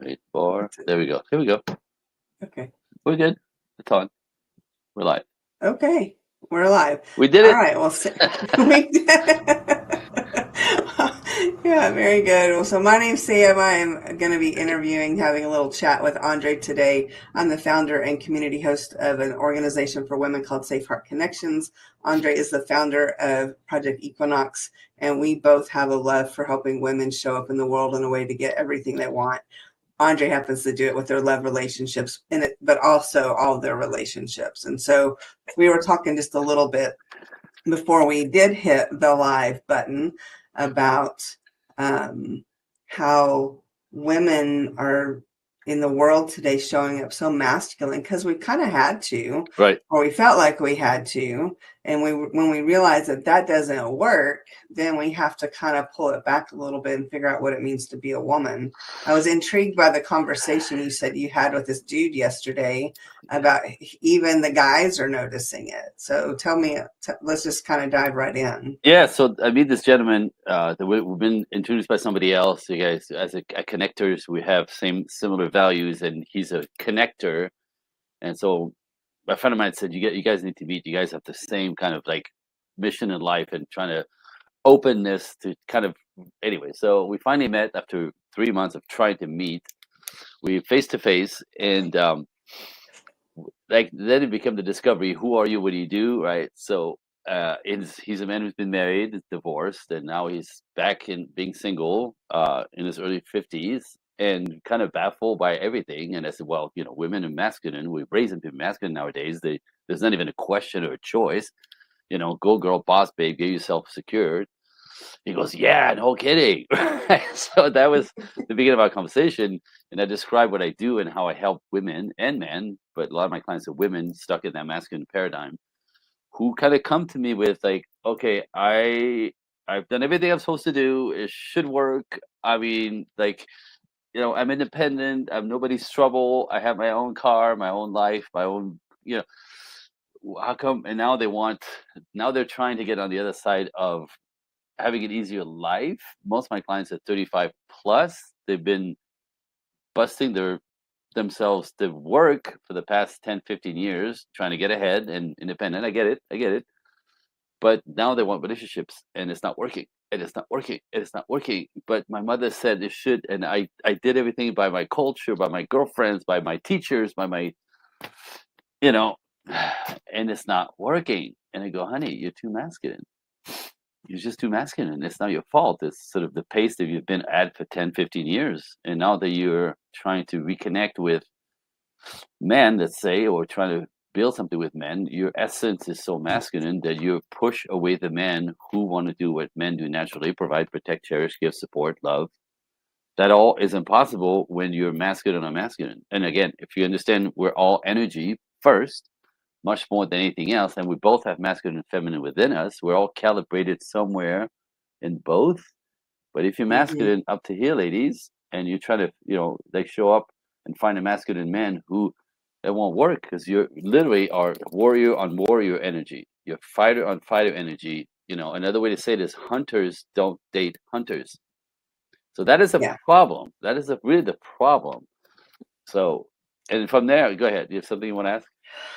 Wait for. There we go. Here we go. Okay. We're good. It's on. We're live. Okay. We're live. We did All it. right. Well, we yeah, very good. Well, so my name's Sam. I am going to be interviewing, having a little chat with Andre today. I'm the founder and community host of an organization for women called Safe Heart Connections. Andre is the founder of Project Equinox, and we both have a love for helping women show up in the world in a way to get everything they want. Andre happens to do it with their love relationships in it, but also all their relationships. And so we were talking just a little bit before we did hit the live button about how women are in the world today showing up so masculine because we kind of had to, Right. or we felt like we had to. And when we realize that that doesn't work, then we have to kind of pull it back a little bit and figure out what it means to be a woman. I was intrigued by the conversation you said you had with this dude yesterday about even the guys are noticing it. So tell me, let's just kind of dive right in. Yeah. So I meet this gentleman. We've been introduced by somebody else. You guys, as a connectors, we have similar values, and he's a connector. And so a friend of mine said, you guys need to meet. You guys have the same kind of like mission in life, and trying to openness to kind of anyway. So we finally met after 3 months of trying to meet. We face to face, and like then it became the discovery: who are you? What do you do? Right. So he's a man who's been married, divorced, and now he's back in being single in his early 50s, and kind of baffled by everything. And I said, well, women are masculine. We raise them to be masculine nowadays. There's not even a question or a choice. Go girl, boss babe, get yourself secured. He goes, yeah, no kidding. So that was the beginning of our conversation. And I described what I do and how I help women and men, but a lot of my clients are women stuck in that masculine paradigm, who kind of come to me with like, okay, I've done everything I'm supposed to do. It should work. I mean, like, I'm independent. I'm nobody's trouble. I have my own car, my own life, my own, how come? And now they're trying to get on the other side of having an easier life. Most of my clients are 35 plus. They've been busting themselves to work for the past 10, 15 years, trying to get ahead and independent. I get it. But now they want relationships, and it's not working. And it's not working. And it's not working. But my mother said it should. And I did everything by my culture, by my girlfriends, by my teachers, by my, you know, and it's not working. And I go, honey, you're too masculine. You're just too masculine. It's not your fault. It's sort of the pace that you've been at for 10, 15 years. And now that you're trying to reconnect with men, let's say, or trying to build something with men, your essence is so masculine that you push away the men who want to do what men do naturally: provide, protect, cherish, give, support, love. That all is impossible when you're masculine or masculine. And again, if you understand we're all energy first, much more than anything else, and we both have masculine and feminine within us, we're all calibrated somewhere in both. But if you're Mm-hmm. masculine up to here, ladies, and you try to, like show up and find a masculine man who, it won't work, because you're literally are warrior on warrior energy. You're fighter on fighter energy. Another way to say this: hunters don't date hunters. So that is a Yeah. problem. That is really the problem. So, and from there, go ahead. You have something you want to ask?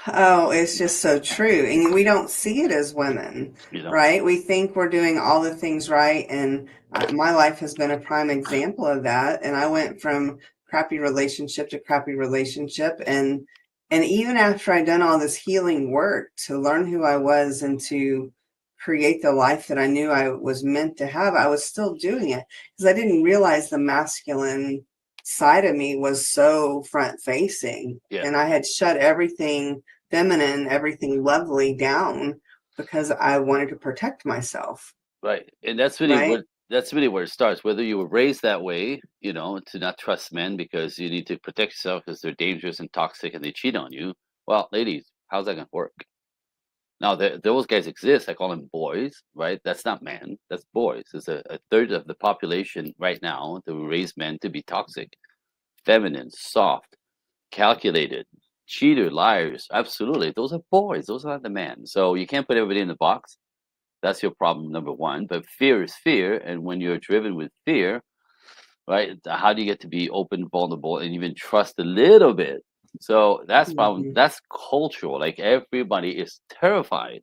Oh, it's just so true. And we don't see it as women, You don't. right? We think we're doing all the things right. And my life has been a prime example of that. And I went from crappy relationship to crappy relationship. And even after I'd done all this healing work to learn who I was and to create the life that I knew I was meant to have, I was still doing it because I didn't realize the masculine side of me was so front facing, Yeah. and I had shut everything feminine, everything lovely down because I wanted to protect myself, Right. And right? that's really where it starts. Whether you were raised that way, to not trust men because you need to protect yourself because they're dangerous and toxic and they cheat on you. Well, ladies, how's that gonna work? Now those guys exist. I call them boys, right? That's not men, that's boys. It's a third of the population right now that we raise men to be toxic, feminine, soft, calculated, cheater, liars. Absolutely. Those are boys. Those are not the men. So you can't put everybody in the box. That's your problem number one. But fear is fear, and when you're driven with fear, right? How do you get to be open, vulnerable, and even trust a little bit? So that's problem. Mhm. That's cultural. Like everybody is terrified,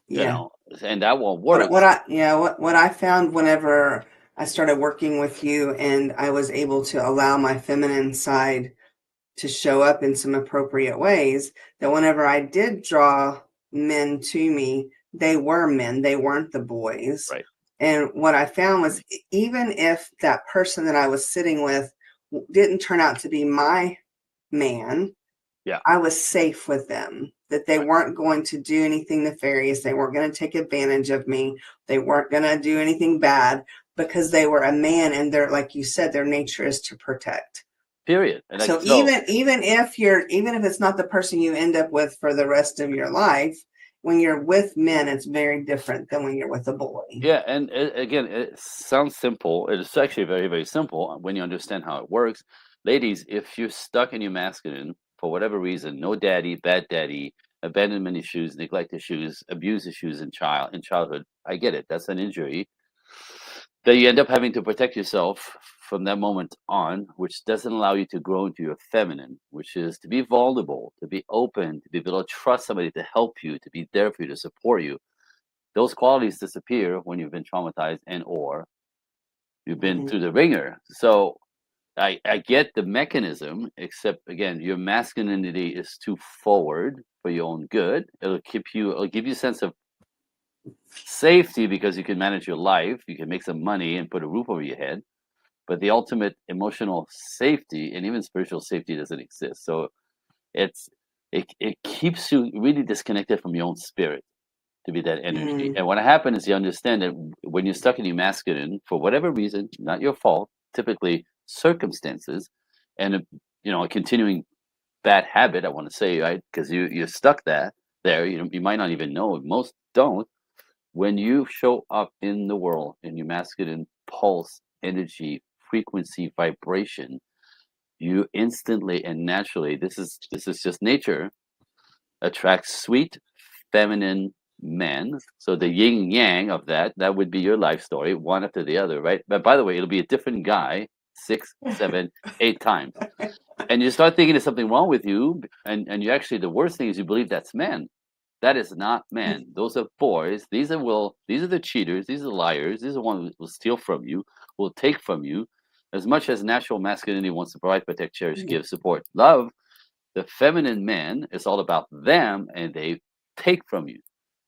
Yeah. and that won't What work. what I yeah what I found whenever I started working with you and I was able to allow my feminine side to show up in some appropriate ways, that whenever I did draw men to me, they were men, they weren't the boys. Right. And what I found was even if that person that I was sitting with didn't turn out to be my man, Yeah. I was safe with them, that they Right. weren't going to do anything nefarious. They weren't going to take advantage of me. They weren't going to do anything bad because they were a man and they're, like you said, their nature is to protect. Period. And like So so. even if it's not the person you end up with for the rest of your life, when you're with men, it's very different than when you're with a boy. Yeah, and again, it sounds simple. It is actually very, very simple when you understand how it works. Ladies, if you're stuck in your masculine for whatever reason, no daddy, bad daddy, abandonment issues, neglect issues, abuse issues in childhood, I get it. That's an injury that you end up having to protect yourself from that moment on, which doesn't allow you to grow into your feminine, which is to be vulnerable, to be open, to be able to trust somebody to help you, to be there for you, to support you. Those qualities disappear when you've been traumatized and or you've been Mhm. through the ringer. So I get the mechanism, except again, your masculinity is too forward for your own good. It'll give you a sense of safety because you can manage your life, you can make some money and put a roof over your head. But the ultimate emotional safety and even spiritual safety doesn't exist. So it's it keeps you really disconnected from your own spirit to be that energy. Mm. And what happened is you understand that when you're stuck in your masculine, for whatever reason, not your fault, typically circumstances, and a continuing bad habit, I want to say, right? Because you're stuck there. You might not even know. Most don't. When you show up in the world in your masculine pulse, energy, frequency, vibration, you instantly and naturally. This is just nature attracts sweet feminine men. So the yin yang of that would be your life story, one after the other, right? But by the way, it'll be a different guy 6, 7, 8 times. And you start thinking there's something wrong with you, and you actually the worst thing is you believe that's men. That is not men. Those are boys. These are the cheaters, these are the liars, these are the ones who will steal from you, will take from you. As much as natural masculinity wants to provide, protect, cherish, give, support, love, the feminine man is all about them and they take from you.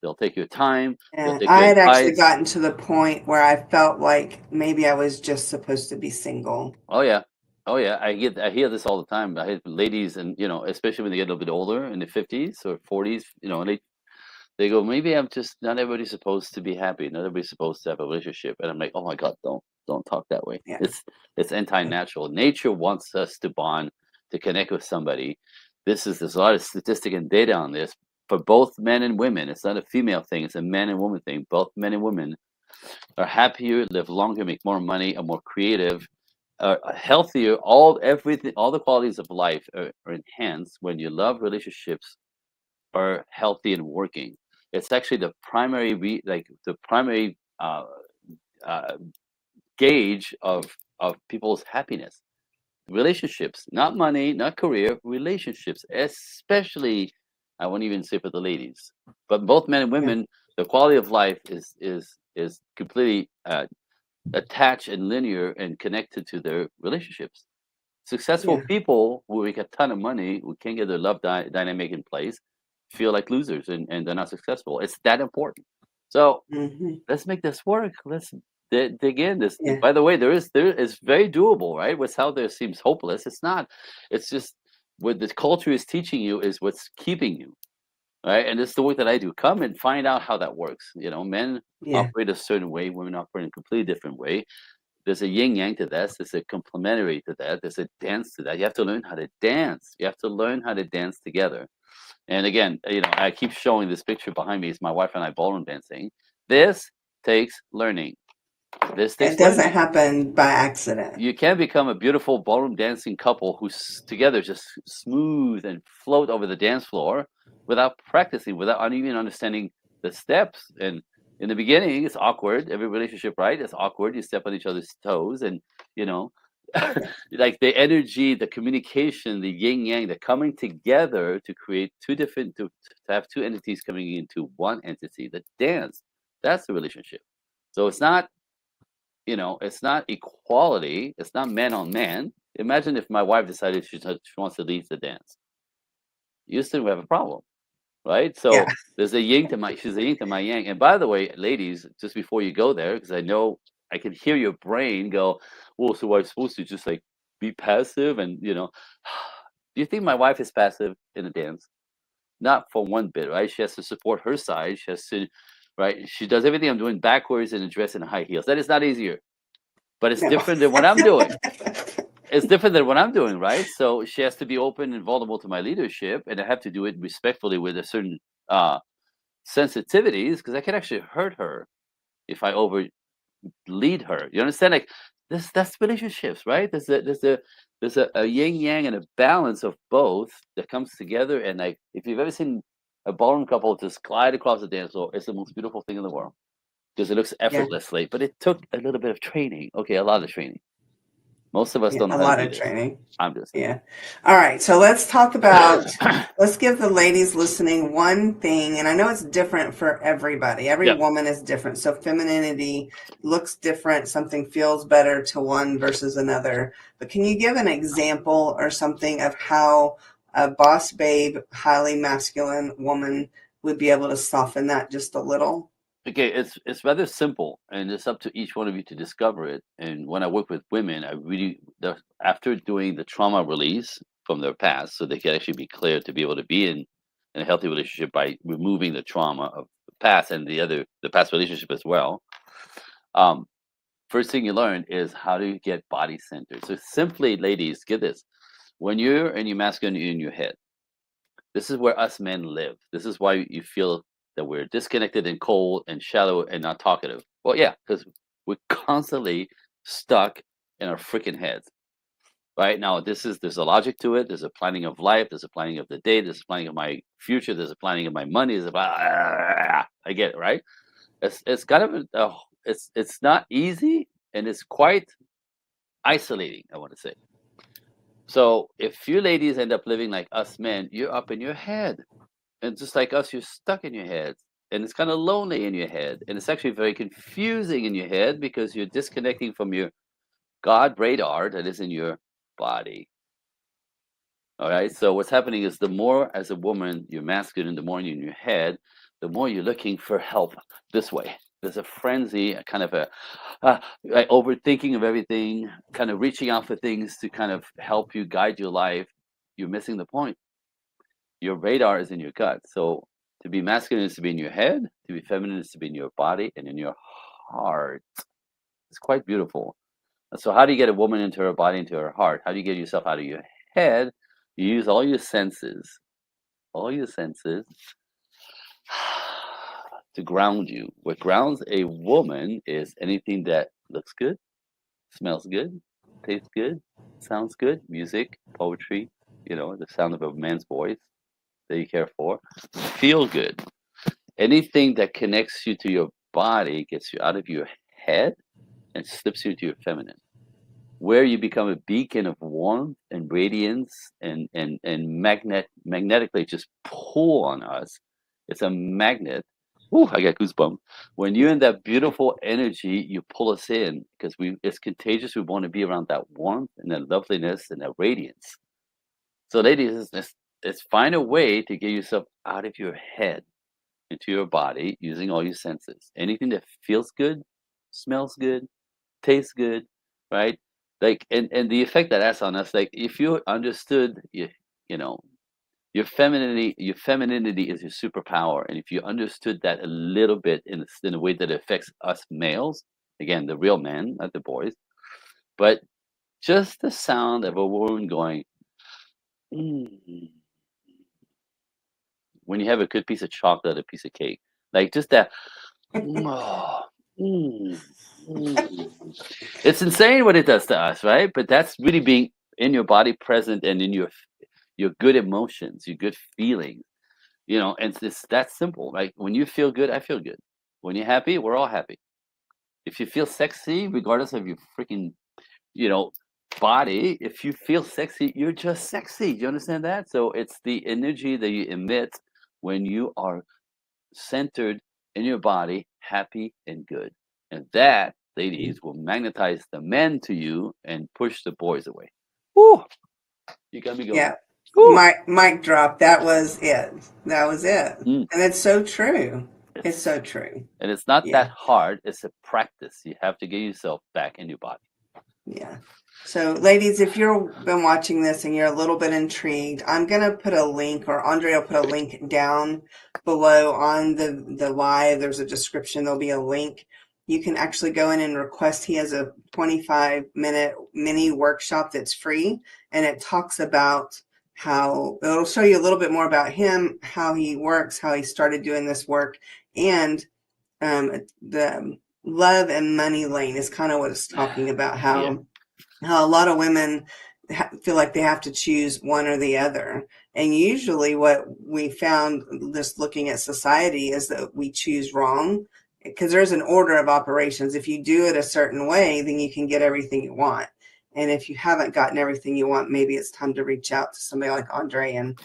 They'll take your time, they'll And take I your had actually advice. gotten to the point where I felt like maybe I was just supposed to be single. Oh yeah. Oh yeah. I hear this all the time. I hear ladies and especially when they get a little bit older in the 50s or 40s, and they go, maybe I'm just not everybody's supposed to be happy. Not everybody's supposed to have a relationship. And I'm like, oh my God, don't talk that way. Yeah. It's anti-natural. Nature wants us to bond, to connect with somebody. There's a lot of statistic and data on this for both men and women. It's not a female thing, it's a man and woman thing. Both men and women are happier, live longer, make more money, are more creative, are healthier. All the qualities of life are enhanced when you love relationships are healthy and working. It's actually the primary the primary uh, gauge of people's happiness. Relationships, not money, not career, relationships, especially I won't even say for the ladies, but both men and Yeah. women, the quality of life is completely attached and linear and connected to their relationships. Successful Yeah. people who make a ton of money, who can't get their love dynamic in place, feel like losers and they're not successful. It's that important. So Hmm. let's make this work. Let's dig in. Yeah. By the way, there is very doable, right? What's out there seems hopeless. It's not. It's just what the culture is teaching you is what's keeping you, right? And it's the work that I do. Come and find out how that works. Men Yeah. operate a certain way, women operate in a completely different way. There's a yin yang to this. There's a complementary to that. There's a dance to that. You have to learn how to dance. You have to learn how to dance together. And again, I keep showing this picture behind me. It's my wife and I ballroom dancing. This takes learning. This It takes doesn't learning. happen by accident. You can become a beautiful ballroom dancing couple who's together just smooth and float over the dance floor without practicing, without even understanding the steps. And In the beginning, it's awkward. Every relationship, right? It's awkward. You step on each other's toes, and you know, like the energy, the communication, the yin yang, they're coming together to create to have two entities coming into one entity. The dance, that's the relationship. So it's not, it's not equality. It's not man on man. Imagine if my wife decided she wants to lead the dance. Houston would have a problem, right? Yeah. So she's a yin to my yang. And by the way, ladies, just before you go there, because I know I can hear your brain go, well, so I'm supposed to just like be passive and, do you think my wife is passive in a dance? Not for one bit, right? She has to support her side. She has to, right? She does everything I'm doing backwards in a dress and high heels. That is not easier, but it's No. different than what I'm doing. It's different than what I'm doing, right? So she has to be open and vulnerable to my leadership, and I have to do it respectfully with a certain uh, sensitivities because I can actually hurt her if I over lead her. You understand? Like that's relationships, right? There's a yin yang and a balance of both that comes together. And like if you've ever seen a ballroom couple just glide across the dance floor, it's the most beautiful thing in the world because it looks Yeah. effortlessly. But it took a little bit of training. Okay, a lot of training. Most of us Yeah. don't know A how to lot do of this. training. I'm just Yeah. All right. So let's talk about, let's give the ladies listening one thing. And I know it's different for everybody. Every yeah. woman is different. So femininity looks different. Something feels better to one versus another. But can you give an example or something of how a boss babe, highly masculine woman would be able to soften that just a little? Okay, it's rather simple, and it's up to each one of you to discover it. And when I work with women, after doing the trauma release from their past, so they can actually be clear to be able to be in a healthy relationship by removing the trauma of the past and the past relationship as well. Um, First thing you learn is how to get body centered. So simply, ladies, get this: when you're in your masculine, you're in your head. This is where us men live. This is why you feel that we're disconnected and cold and shallow and not talkative. Well, yeah, because we're constantly stuck in our freaking heads. Right now, there's a logic to it. There's a planning of life. There's a planning of the day. There's a planning of my future. There's a planning of my money. I get it, right? It's kind of it's not easy and it's quite isolating. I want to say. So if you ladies end up living like us men, you're up in your head. And just like us, you're stuck in your head. And it's kind of lonely in your head. And it's actually very confusing in your head because you're disconnecting from your God radar that is in your body. All right. So what's happening is the more as a woman you're masculine, the more you're in your head, the more you're looking for help this way. There's a frenzy, a kind of like overthinking of everything, kind of reaching out for things to kind of help you guide your life. You're missing the point. Your radar is in your gut. So to be masculine is to be in your head, to be feminine is to be in your body and in your heart. It's quite beautiful. So how do you get a woman into her body, into her heart? How do you get yourself out of your head? You use all your senses to ground you. What grounds a woman is anything that looks good, smells good, tastes good, sounds good, music, poetry, the sound of a man's voice that you care for, feel good. Anything that connects you to your body gets you out of your head and slips you into your feminine, where you become a beacon of warmth and radiance and magnetically just pull on us. It's a magnet. Ooh, I got goosebumps. When you're in that beautiful energy, you pull us in because it's contagious. We want to be around that warmth and that loveliness and that radiance. So, ladies, let's find a way to get yourself out of your head into your body using all your senses. Anything that feels good, smells good, tastes good, right? Like and the effect that has on us, like if you understood you know, your femininity is your superpower. And if you understood that a little bit in a way that affects us males, again, the real men, not the boys, but just the sound of a woman going, "Mm," when you have a good piece of chocolate, a piece of cake, like just that. Oh, mm, mm. It's insane what it does to us, right? But that's really being in your body, present, and in your good emotions, your good feelings, and it's that simple. Like when you feel good, I feel good. When you're happy, we're all happy. If you feel sexy, regardless of your freaking, you know, body, if you feel sexy, you're just sexy. Do you understand that? So it's the energy that you emit when you are centered in your body, happy and good. And that, ladies, will magnetize the men to you and push the boys away. Woo! You got me going. Yeah. Woo! Mic drop. That was it. That was it. Mm. And it's so true. It's so It's true. and it's not Yeah. that hard. It's a practice. You have to get yourself back in your body. Yeah. So, ladies, if you've been watching this and you're a little bit intrigued, I'm going to put a link, or Andre will put a link down below on the live. There's a description. There'll be a link. You can actually go in and request. He has a 25-minute mini workshop that's free, and it talks about how it'll show you a little bit more about him, how he works, how he started doing this work, and the love and money lane is kind of what it's talking about, Yeah. how a lot of women feel like they have to choose one or the other. And usually what we found just looking at society is that we choose wrong, because there's an order of operations. If you do it a certain way, then you can get everything you want. And if you haven't gotten everything you want, maybe it's time to reach out to somebody like Andre and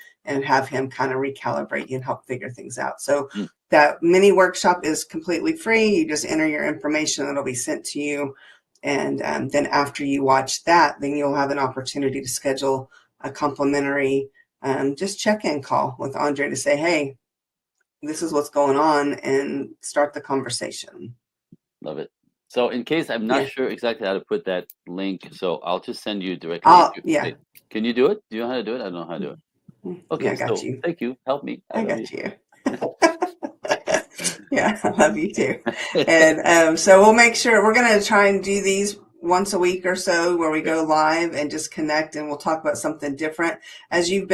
have him kind of recalibrate you and help figure things out. So that mini workshop is completely free. You just enter your information, it'll be sent to you. And then after you watch that, then you'll have an opportunity to schedule a complimentary just check-in call with Andre to say, hey, this is what's going on, and start the conversation. Love it. So in case I'm not sure exactly how to put that link, so I'll just send you directly. Yeah. Can you do it? Do you know how to do it? I don't know how to do it. Okay, yeah, I got so you. thank you. Help me. I got you. Yeah, I love you too. And so we'll make sure we're going to try and do these once a week or so, where we go live and just connect, and we'll talk about something different. As you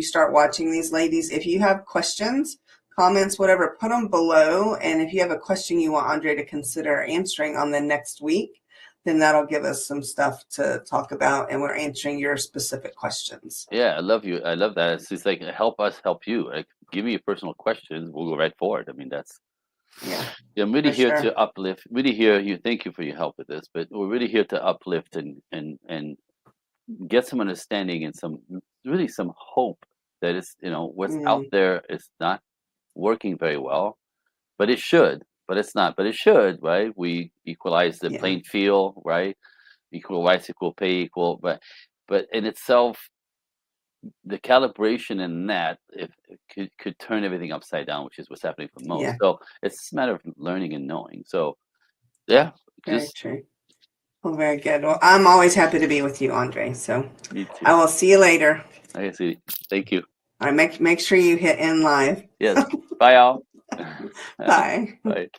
start watching these, ladies, if you have questions, comments, whatever, put them below. And if you have a question you want Andre to consider answering on the next week, then that'll give us some stuff to talk about, and we're answering your specific questions. Yeah, I love you. I love that. It's like help us help you. Like give me your personal questions. We'll go right forward. I mean, that's Yeah, I'm really for here sure. to uplift. Really here. You thank you for your help with this, but we're really here to uplift and get some understanding and some hope that is what's out there is not working very well, but it should. But it's not. But it should, right? We equalize the playing field, right? Equal rights, equal pay, equal. But in itself, the calibration in that if it could turn everything upside down, which is what's happening for most. Yeah. So it's a matter of learning and knowing. So yeah, Very true. Well, very good. Well, I'm always happy to be with you, Andre. So me too. I will see you later. I see. Thank you. All right, make sure you hit end live. Yes. Bye, all. Bye. Bye.